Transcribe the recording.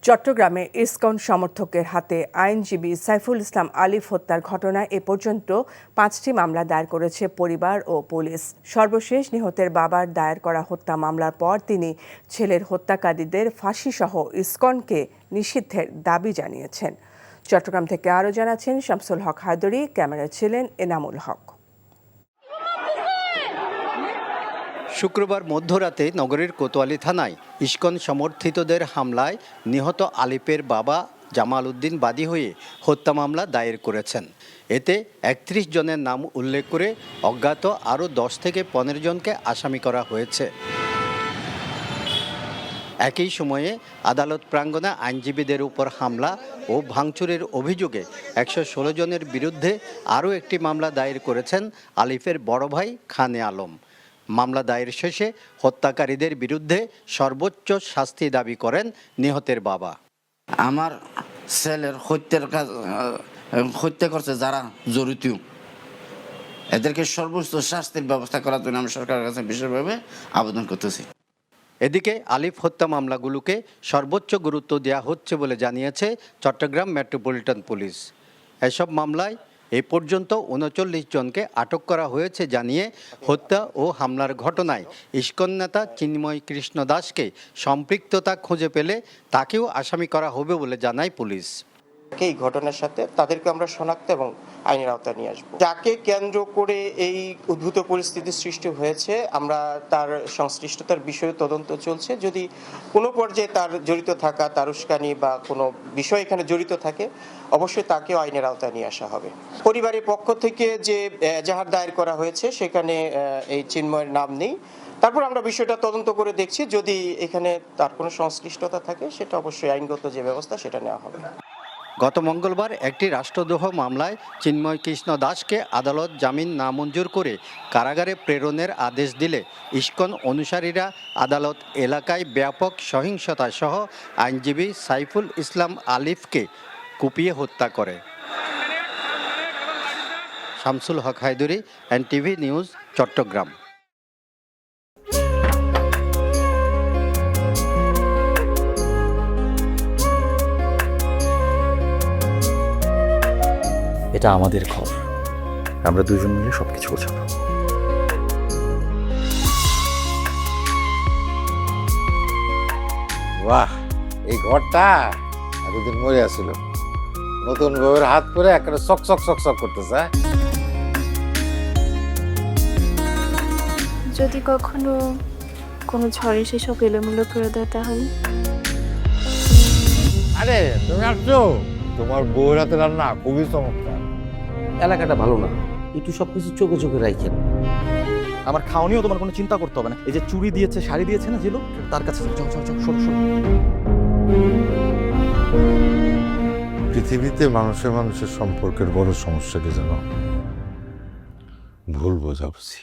চট্টগ্রামে ইসকন সমর্থকের হাতে আইনজীবী সাইফুল ইসলাম আলিফ হত্যার ঘটনায় এ পর্যন্ত 5টি মামলা দায়ের করেছে পরিবার ও পুলিশ। সর্বশেষ নিহতের বাবার দায়ের করা হত্যা মামলার পর তিনি ছেলের হত্যাকারীদের ফাঁসিসহ ইসকনকে নিষিদ্ধের দাবি জানিয়েছেন। চট্টগ্রাম থেকে আরও জানাচ্ছেন শামসুল হক হায়দরি, ক্যামেরায় ছিলেন এনামুল হক। শুক্রবার মধ্যরাতে নগরীর কোতোয়ালি থানায় ইসকন সমর্থিতদের হামলায় নিহত আলিফের বাবা জামাল উদ্দিন বাদী হয়ে হত্যা মামলা দায়ের করেছেন। এতে 31 জনের নাম উল্লেখ করে অজ্ঞাত আরও 10 থেকে 15 জনকে আসামি করা হয়েছে। একই সময়ে আদালত প্রাঙ্গণে আইনজীবীদের উপর হামলা ও ভাঙচুরের অভিযোগে 116 জনের বিরুদ্ধে আরও একটি মামলা দায়ের করেছেন আলিফের বড় ভাই খানে আলম। মামলা দায়ের শেষে হত্যাকারীদের বিরুদ্ধে সর্বোচ্চ শাস্তি দাবি করেন নিহতের বাবা। আমার ছেলের হত্যা করছে যারা জড়িত, এদেরকে সর্বোচ্চ শাস্তির ব্যবস্থা করার জন্য আমি সরকারের কাছে বিশেষভাবে আবেদন করতেছি। এদিকে আলিফ হত্যা মামলাগুলোকে সর্বোচ্চ গুরুত্ব দেওয়া হচ্ছে বলে জানিয়েছে চট্টগ্রাম মেট্রোপলিটন পুলিশ। এসব মামলায় এ পর্যন্ত 39 জনকে আটক করা হয়েছে জানিয়ে হত্যা ও হামলার ঘটনায় ইসকন নেতা চিন্ময় কৃষ্ণ দাসকে সম্পৃক্ততা খুঁজে পেলে তাকেও আসামি করা হবে বলে জানায় পুলিশ। এই ঘটনার সাথে তাদেরকে আমরা শনাক্ত এবং আইনের আওতায় নিয়ে আসবো। যাকে কেন্দ্র করে এই উদ্ভূত পরিস্থিতির সৃষ্টি হয়েছে, আমরা তার সংশ্লিষ্টতার বিষয়ে তদন্ত চলছে। যদি কোনো পর্যায়ে তার জড়িত থাকা, তার উস্কানি বা কোনো বিষয় এখানে জড়িত থাকে, অবশ্যই তাকেও আইনের আওতায় নিয়ে আসা হবে। পরিবারের পক্ষ থেকে যে এজাহার দায়ের করা হয়েছে সেখানে এই চিন্ময়ের নাম নেই। তারপর আমরা বিষয়টা তদন্ত করে দেখছি, যদি এখানে তার কোনো সংশ্লিষ্টতা থাকে সেটা অবশ্যই আইনগত যে ব্যবস্থা সেটা নেওয়া হবে। গত মঙ্গলবার একটি রাষ্ট্রদ্রোহ মামলায় চিন্ময় কৃষ্ণ দাসকে আদালত জামিন নামঞ্জুর করে কারাগারে প্রেরণের আদেশ দিলে ইসকন অনুসারীরা আদালত এলাকায় ব্যাপক সহিংসতা সহ আইনজীবী সাইফুল ইসলাম আলিফকে কুপিয়ে হত্যা করে। শামসুল হক হায়দরি, NTV নিউজ, চট্টগ্রাম। এটা আমাদের ঘর, আমরা দুজন মিলে সবকিছু গোছাবো। বাহ, এই ঘরটা এতদিন মরে আসছিল, নতুন বউয়ের হাত পরে একটা চক চক চক চক করতেছে। যদি কখনো কোনো ঝড়ে সেসব এলোমেলো করে দেয় তাহলে? আরে তুমি আসছো, তোমার বউয়ের হাতে রান্না খুবই চমৎকার। এলাকাটা ভালো না, একটু সবকিছু চোখে চোখে রাখেন। আমার খাওয়ানিও তোমার কোনো চিন্তা করতে হবে না। এই যে চুড়ি দিয়েছে, শাড়ি দিয়েছে না জিলো, তার কাছে যাও যাও যাও, সরো সরো। পৃথিবীতে মানুষের মানুষের সম্পর্কের বড় সমস্যা কি জানো? ভুল বোঝাবুঝি।